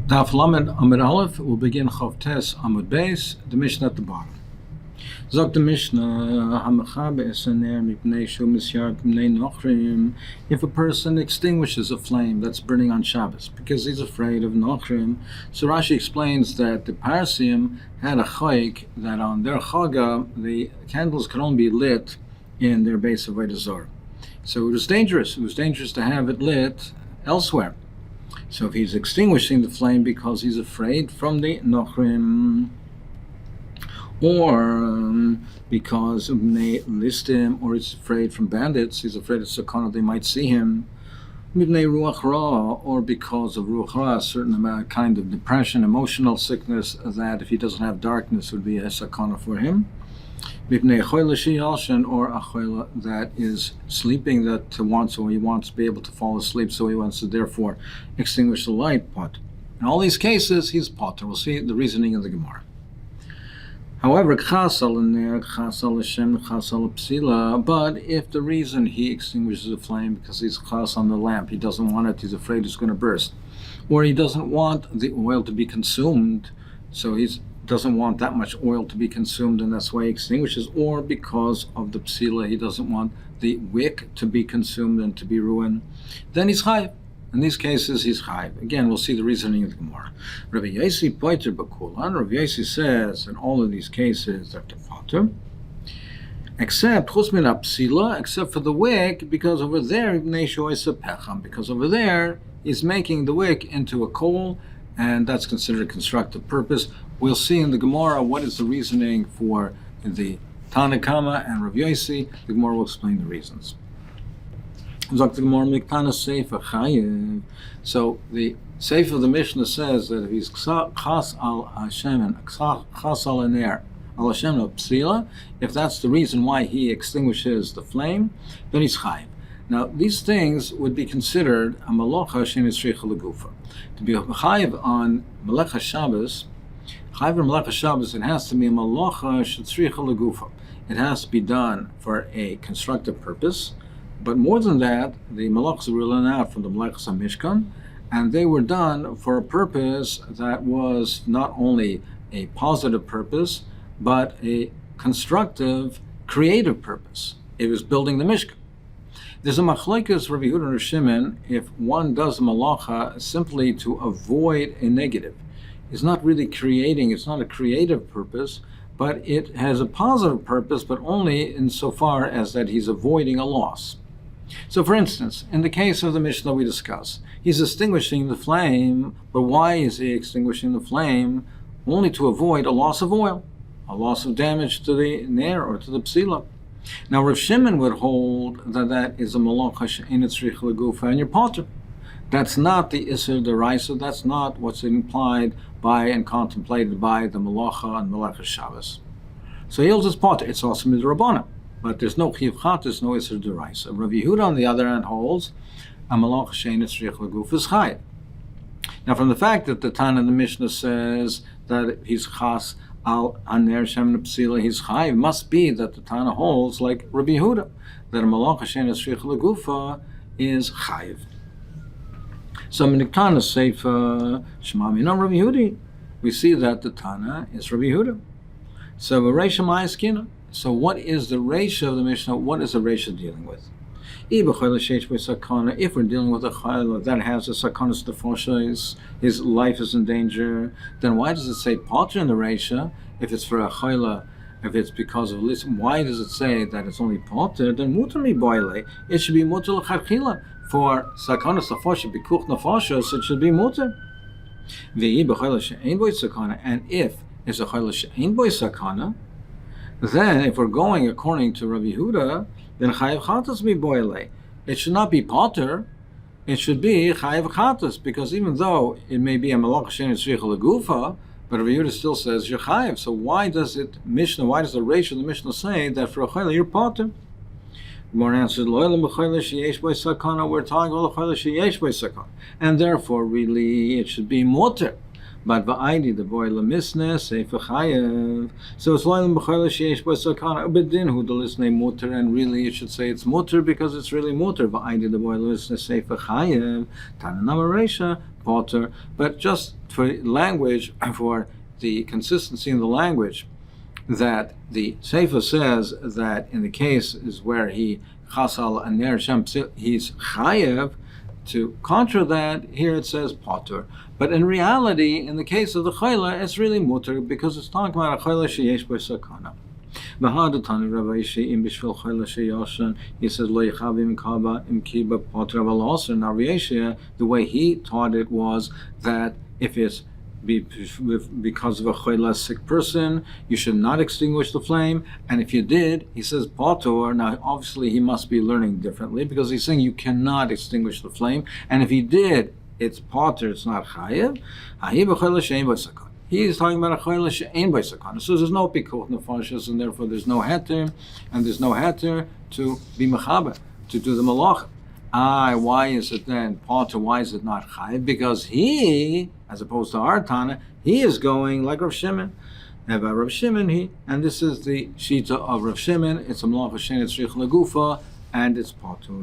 Daf Lamed Amud Aleph will begin Hofstedter Amud Beis, the Mishnah at the bottom. Zog the Mishnah, if a person extinguishes a flame that's burning on Shabbos because he's afraid of Nochrim, so Rashi explains that the Parsim had a chayik that on their Chaga the candles could only be lit in their base of Avodah Zarah. So it was dangerous. It was dangerous to have it lit elsewhere. So if he's extinguishing the flame because he's afraid from the Nochrim, or because they list him, or he's afraid from bandits, he's afraid of Sakana, they might see him, or because of Ruach Ra, a certain amount, kind of depression, emotional sickness, that if he doesn't have darkness would be a Sakana for him, or a choila that is sleeping, that wants to be able to fall asleep, so he wants to therefore extinguish the light. But in all these cases, he's potter. We'll see the reasoning of the Gemara. However, but if the reason he extinguishes the flame because he's chas on the lamp, he doesn't want it, he's afraid it's going to burst, or he doesn't want the oil to be consumed, so he doesn't want that much oil to be consumed, and that's why he extinguishes, or because of the psila, he doesn't want the wick to be consumed and to be ruined, then he's chayiv. In these cases, he's chayiv. Again, we'll see the reasoning of the Gemara. Rabbi Yosi poiter b'kulan. Rabbi Yosi says in all of these cases that they're potter, except chus min psila, except for the wick, because over there because over there he's making the wick into a coal, and that's considered a constructive purpose. We'll see in the Gemara what is the reasoning for the Tanakama and Rabbi Yosi. The Gemara will explain the reasons. So the Seif of the Mishnah says that if he's chas al Hashem and chas al aner al Hashem al psila, if that's the reason why he extinguishes the flame, then he's chayiv. Now these things would be considered a malacha shenisricha legufa. To be chayiv on Melecha Shabbos, chayiv on Melecha Shabbos, it has to be a malacha shenisricha legufa. It has to be done for a constructive purpose. But more than that, the malachas were learned out from the malachas HaMishkan, and they were done for a purpose that was not only a positive purpose, but a constructive, creative purpose. It was building the Mishkan. There's a machlokes Rabbi Yehuda and Rav Shimon if one does malacha simply to avoid a negative. It's not really creating, it's not a creative purpose, but it has a positive purpose, but only insofar as that he's avoiding a loss. So, for instance, in the case of the Mishnah we discuss, he's extinguishing the flame, but why is he extinguishing the flame? Only to avoid a loss of oil, a loss of damage to the ner or to the psila. Now, Rav Shimon would hold that that is a malacha she'ein tzrich legufa and your potter. That's not the Isser Deraisa, that's not what's implied by and contemplated by the Malacha and Melecha Shabbos. So he holds his potter, it's also midrabbanan, but there's no Chiv Chat, there's no Isser Deraisa. Rabbi Yehuda, on the other hand, holds a Malacha she'ein tzrich legufa is chayiv. Now, from the fact that the Tana in the Mishnah says that he's chas al aner shem psila, he's chayiv, must be that the Tana holds like Rabbi Yehuda, that a Malacha she'ein tzrich legufa is chayiv. So in the Tana Seifa Shema Minam Rabbi Yehudi, we see that the Tana is Rabbi Yehuda. So Reisha Ma'askina. So what is the Reisha of the Mishnah? What is the Reisha dealing with? If we're dealing with a chayla that has a sakanas nefosha, his life is in danger, then why does it say potter in the Reisha? If it's for a chayla, if it's because of listen, why does it say that it's only potter? Then mutar mi boile. It should be mutar l'chadchila. For sakanas nefosha, bikuch nefosha, so it should be mutar. And if it's a chayla she'ein boi sakana, then if we're going according to Rabbi Yehuda, then chayiv chatas mi boile. It should not be potter, it should be chayiv chatas, because even though it may be a malach she'ein tzricha legufa, but Rabbi Yehuda still says you're chayiv. So why does the Reisha of the Mishnah say that for a chayla you're potter? More answers, we're talking about the chayla sheyesh by sakana, and therefore really it should be mutar. But va'aydi the boy lemisne sefer chayev. So it's loyal b'chayla sheyesh bo sakana ubedin hu delisnei muter, and really you should say it's muter because it's really muter. Va'aydi the boy lemisne sefer chayev tananam reisha potter. But just for language, for the consistency in the language, that the sefer says that in the case is where he chasal aner shem he's chayev. To contra that, here it says potter. But in reality, in the case of the chayla, it's really mutter because it's talking about a chayla sheyesh bo sakana. V'hadatani Rav Ashi im b'shvil chayla sheyoshan. He says lo yichavim kaba im kiba potter aval also. Now Rav Ashi, the way he taught it was that if it's because of a chayla sick person, you should not extinguish the flame. And if you did, he says potor. Now, obviously, he must be learning differently because he's saying you cannot extinguish the flame. And if he did, it's potor. It's not chayev. He is talking about a chayla she'ein bo sakana. So there's no pikuch nefashos, and therefore there's no heter, and there's no heter to be mechaber, to do the malach. Why is it then potter? Why is it not chayev? Because he, as opposed to our Tana, he is going like Rav Shimon. Rav Shimon, and this is the shita of Rav Shimon. It's a malach she'ein tzrich legufa, and it's potter.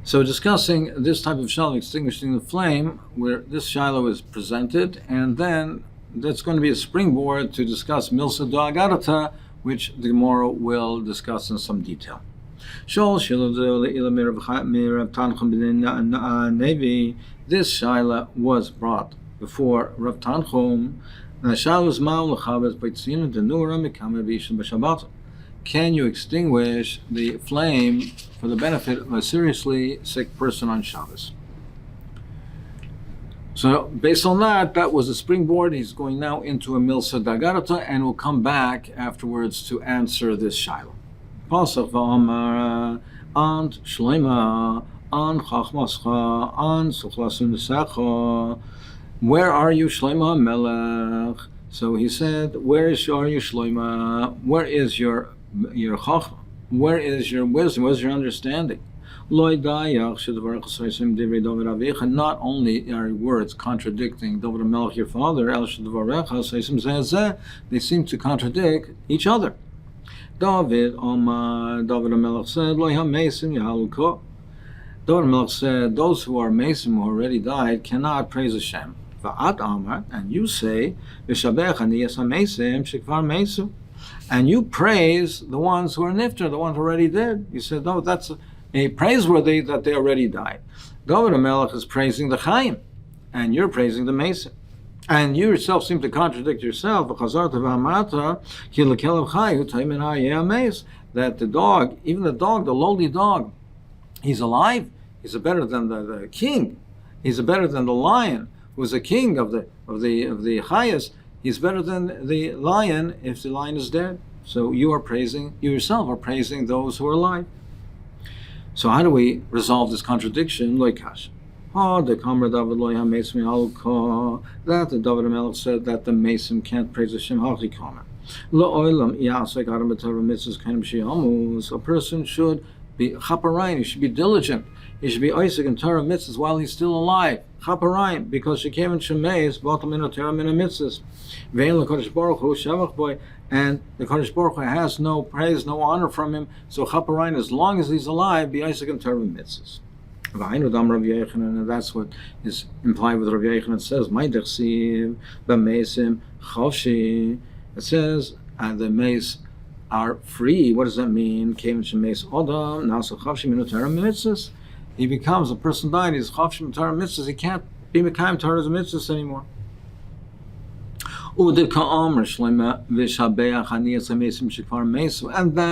So discussing this type of shalom, extinguishing the flame, where this shiloh is presented, and then that's going to be a springboard to discuss milsa da'agarata, which the Gemara will discuss in some detail. This shaila was brought before Rav Tanchum. Can you extinguish the flame for the benefit of a seriously sick person on Shabbos? So based on that, that was a springboard. He's going now into a milsa dagarata, and will come back afterwards to answer this shaila. Pasach v'amar ant shleima an chachmascha an suchlasun nesacha. Where are you, Shleima Melech? So he said, are you, Shleima? Where is your chachma? Where is your wisdom? Where's your understanding? Not only are words contradicting Dovid Melech, your father, they seem to contradict each other. Dovid Melech said, Dovid Melech said, those who are Mesim, who already died, cannot praise Hashem. And you say, and you praise the ones who are nifter, the ones who already dead. You said, no, that's a praiseworthy that they already died. Dovid Melech is praising the Chaim, and you're praising the Mesim. And you yourself seem to contradict yourself. That the dog, even the dog, the lowly dog, he's alive. He's better than the king. He's better than the lion, who's a king of the Chayas. He's better than the lion if the lion is dead. So you yourself are praising those who are alive. So how do we resolve this contradiction? Loikash. That the Dovid Melech said that the Mason can't praise Hashem. A person should be chaparayim, he should be diligent. He should be Isaac and Torah mitzvahs while he's still alive. Chaparayim, because she came in Shemeis, bottom in a Torah min mitzvahs. Vein l'Kodesh Baruch Hu Shavach Boy, and the Kodesh Baruch Hu has no praise, no honor from him. So chaparayim, as long as he's alive, be Isaac and Torah mitzvahs. And that's what is implied with Rav Yochanan. It says, "My dechsiv b'meisim chavshi." It says, the mace are free. What does that mean? Came to mace odam now so chavshi minutara mitzvahs. He becomes a person died. He's chavshi minutara mitzvahs. He can't be mekayim Torah's mitzvahs anymore. And that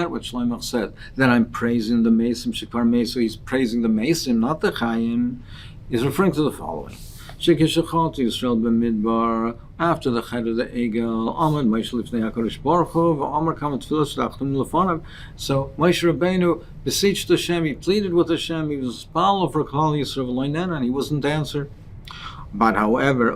what Shlomo said, that I'm praising the Mesim Shekvar Mesu, he's praising the Mesim, not the Chayim, is referring to the following. After the Ched of the Egel, Amud Moshe Lifnei HaKadosh Baruch Hu, v'Amar Kam Tfilos Sh'achtum Lefonav. So Moshe Rabbeinu beseeched Hashem, he pleaded with Hashem, he was spal for Klal Yisrael V'loinen, and he wasn't answered. But however,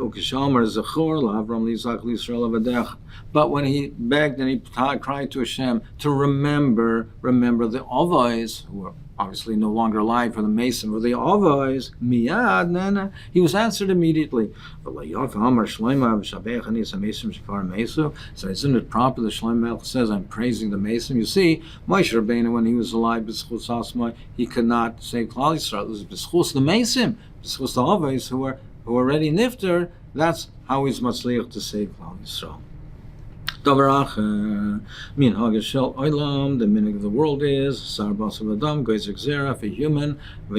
but when he begged and he cried to Hashem to remember the Avos, who were obviously no longer alive, for the Mason, or the Avos, miyad nana, he was answered immediately. So isn't it proper that Shlomo says, I'm praising the Mason? You see, Moshe Rabbeinu, when he was alive, he could not save Klal Yisrael. It was b'schus the Mason, b'schus the Avos, who were already nifter. That's how he's matzliach to save Klal Yisrael. Davar acher, minhag shel olam, the minhag of the world is sar basav adam goes gzera. If a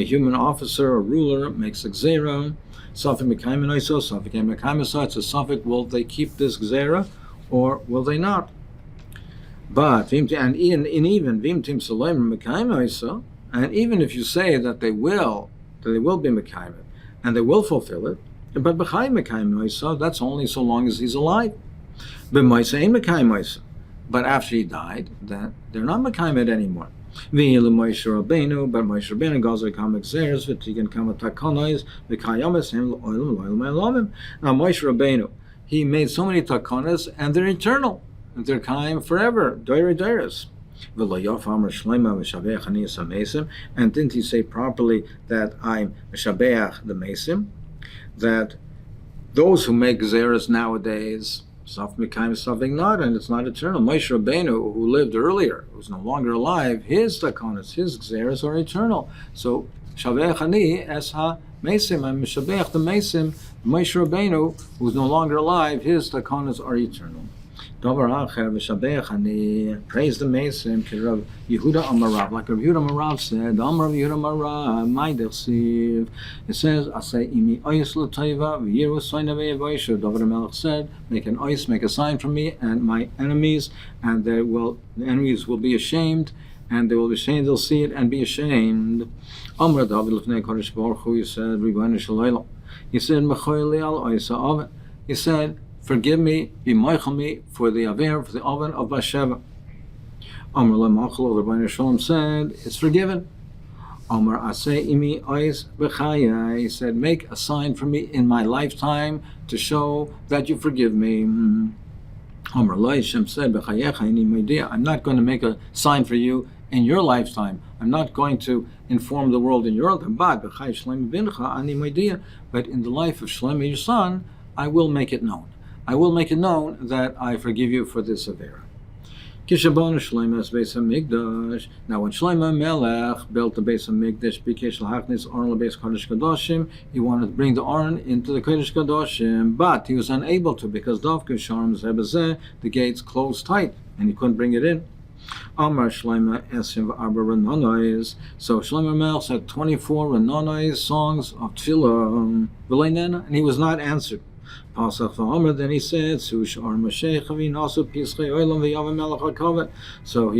human officer or ruler makes a gzera, safek mekayim noiso, safek mekayim so. It's a safek. Will they keep this gzera or will they not? But even vim tim saloim mekayim noiso, and even if you say that they will be mekayim and they will fulfill it, but b'chayim mekayim noiso, that's only so long as he's alive. But after he died, then they're not mekayim it anymore. But Moshe Rabbeinu goes to come exeres, v'tigen kama takonos, v'kayamas hem l'olam l'olam. Now Moshe Rabbeinu, he made so many takonos, and they're eternal, and they're kayim forever, doiris. And didn't he say properly that I'm Meshabeach the Mesim? That those who make Gezeres nowadays, Saf Mekayim, Safek not, and it's not eternal. Moshe Rabbeinu, who lived earlier, who's no longer alive, his takonos, his Gezeres are eternal. So Shabeach Ani es ha Mesim, I'm Meshabeach the Mesim. Moshe Rabbeinu, who's no longer alive, his takonos are eternal. Davar acher v'shabeach ani, praise the Mesim, Rav Yehuda Amarav, like Rav Yehuda Amarav said, Amar Yehuda Amarav, my dersiv. It says, Asay imi ois l'toiva v'yiru soina ve'yavoishu. David HaMelech said, make an ois, make a sign for me and my enemies, and the enemies will be ashamed, and they will be ashamed, they'll see it and be ashamed. Amar David l'fnei Kodesh Baruch Hu, he said, Ribono Shel Olam. He said, Mechoyli al oisa oven. He said, forgive me, be moichel me for the aver, for the oven of Basheva. Amar lemachol, the Ribono Shel Olam said, it's forgiven. Amar aseh imi ois b'chaya. He said, make a sign for me in my lifetime to show that you forgive me. Amar lo, Hashem said, b'chayecha ini moidia. I'm not going to make a sign for you in your lifetime. I'm not going to inform the world in your lifetime. But b'chay Shlomo bincha ani moidia. But in the life of Shlomo, your son, I will make it known. I will make it known that I forgive you for this avera. Kishabonu Shlomo es Beis HaMikdash. Now, when Shlomo Melech built the Beis HaMikdash, Bikesh L'Hachnis Aron LeBeis Kodesh Kadoshim, he wanted to bring the Aron into the Kodesh Kadoshim, but he was unable to because Dovke Sharm Zebazeh, the gates closed tight, and he couldn't bring it in. Amar Shlomo Esim V'Arba Ranonos. So Shlomo Melech said 24 Ranonos, songs of Tefillah, and he was not answered. Then he said, so he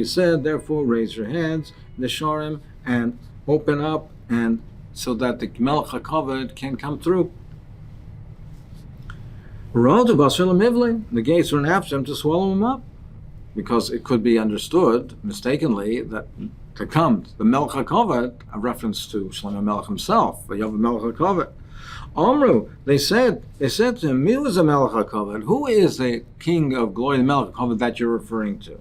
said, therefore raise your hands, the Sharim, and open up, and so that the Melech HaKavod can come through. The gates were after him to swallow him up, because it could be understood mistakenly that to come the Melech HaKavod, a reference to Shlomo Melech himself, the Melech HaKavod. Amru, they said to him, "Mi was a Melech HaKavod. Who is the King of Glory, the Melech HaKavod that you're referring to?"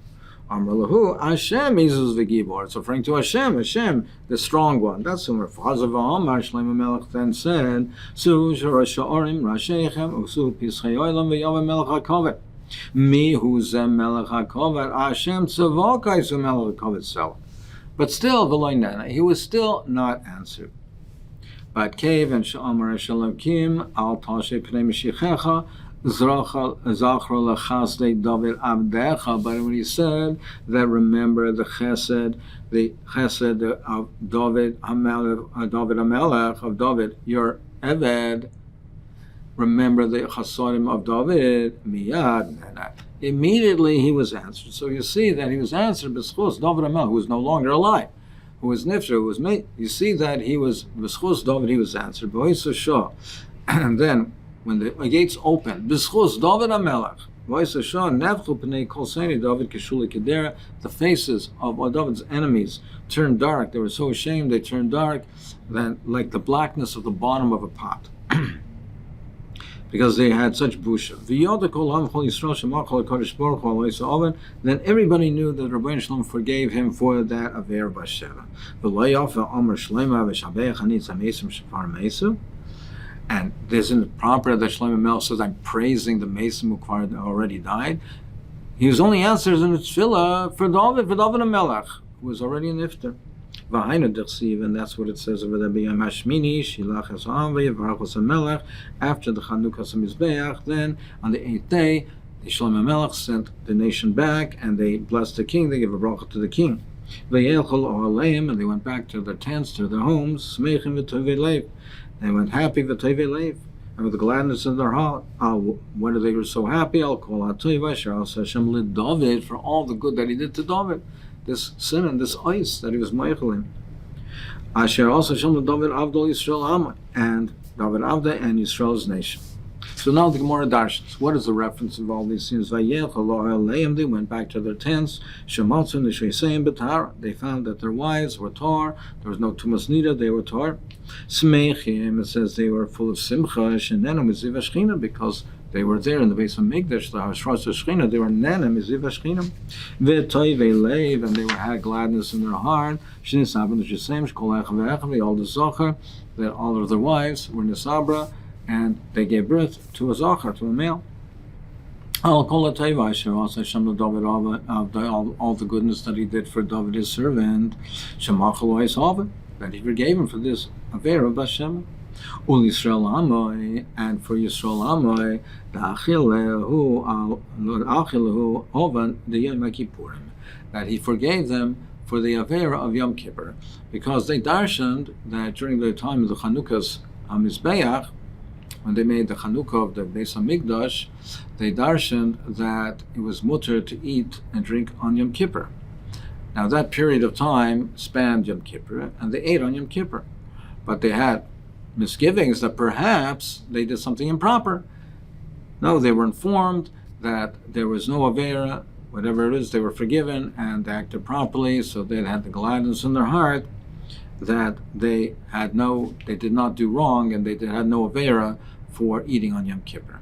Amru lahu, Hashem Izus v'Gibor. It's referring to Hashem, the strong one. That's whom Rafazav Amar Shlomo Melech then said, "Su sha'orim rasheichem usu pischei olam v'yavim Melech HaKavod." Me who's a Melech HaKavod, Hashem tzavokay su Melech HaKavod self. But still, v'loinena, he was still not answered. But cave and Sha'amar Shalakim al Tashe Pnei Mashichecha Zachro Lechasdei Dovid Abdecha. But when he said that, remember the Chesed of Dovid Hamelech, of Dovid, your Eved. Remember the Chasodim of Dovid. Miyad. Immediately he was answered. So you see that he was answered b'schus Dovid Hamelech, who was no longer alive. Who was Nifter, who was made. You see that he was B'schus Dovid, he was answered. And then when the gates opened, B'schus Dovid HaMelech, Nefchu Pnei Kol Seini Dovid Keshuli Kedera, the faces of David's enemies turned dark. They were so ashamed they turned dark, that like the blackness of the bottom of a pot. because they had such busha. Then everybody knew that Rabbeinu Shalom forgave him for that aver b'sheva. And isn't it proper that Shlomo Melech says, I'm praising the Mesim who already died? He was only answers in the tefillah for Dovid HaMelech, who was already in Iftar. And that's what it says over there. After the Chanukah Mizbeach, then on the 8th day, the Shlomo Melech sent the nation back, and they blessed the king. They gave a bracha to the king. And they went back to their tents, to their homes. They went happy, and with the gladness in their heart. When they were so happy, I'll call out Dovid for all the good that he did to Dovid. This sin and this ice that he was meichelim. Asher also Shem Dovid Avdol Yisrael Am, and David Avda and Yisrael's nation. So now the Gemara darshans. What is the reference of all these things? They went back to their tents. They found that their wives were tar. There was no tumas nida. They were tar. It says they were full of simcha, because they were there in the base of Mikdash, the Hashras Shechina. They were nana miziv Shechina, and they had gladness in their heart. They all the zocher, that all of their wives were nisabra, and they gave birth to a zocher, to a male. All the goodness that he did for David his servant, that he forgave him for this affair of Bashem. Yisrael Amoy, and for Yisrael Amoy, the Achilehu Ovan the Yom Kippurim, that he forgave them for the Avera of Yom Kippur, because they darshaned that during the time of the Chanukas Mizbeach, when they made the Chanukah of the Beis HaMikdash, they darshaned that it was mutter to eat and drink on Yom Kippur. Now that period of time spanned Yom Kippur, and they ate on Yom Kippur, but they had misgivings that perhaps they did something improper. No, they were informed that there was no avera, whatever it is, they were forgiven and they acted properly, so they had the gladness in their heart that they did not do wrong, and they had no avera for eating on Yom Kippur.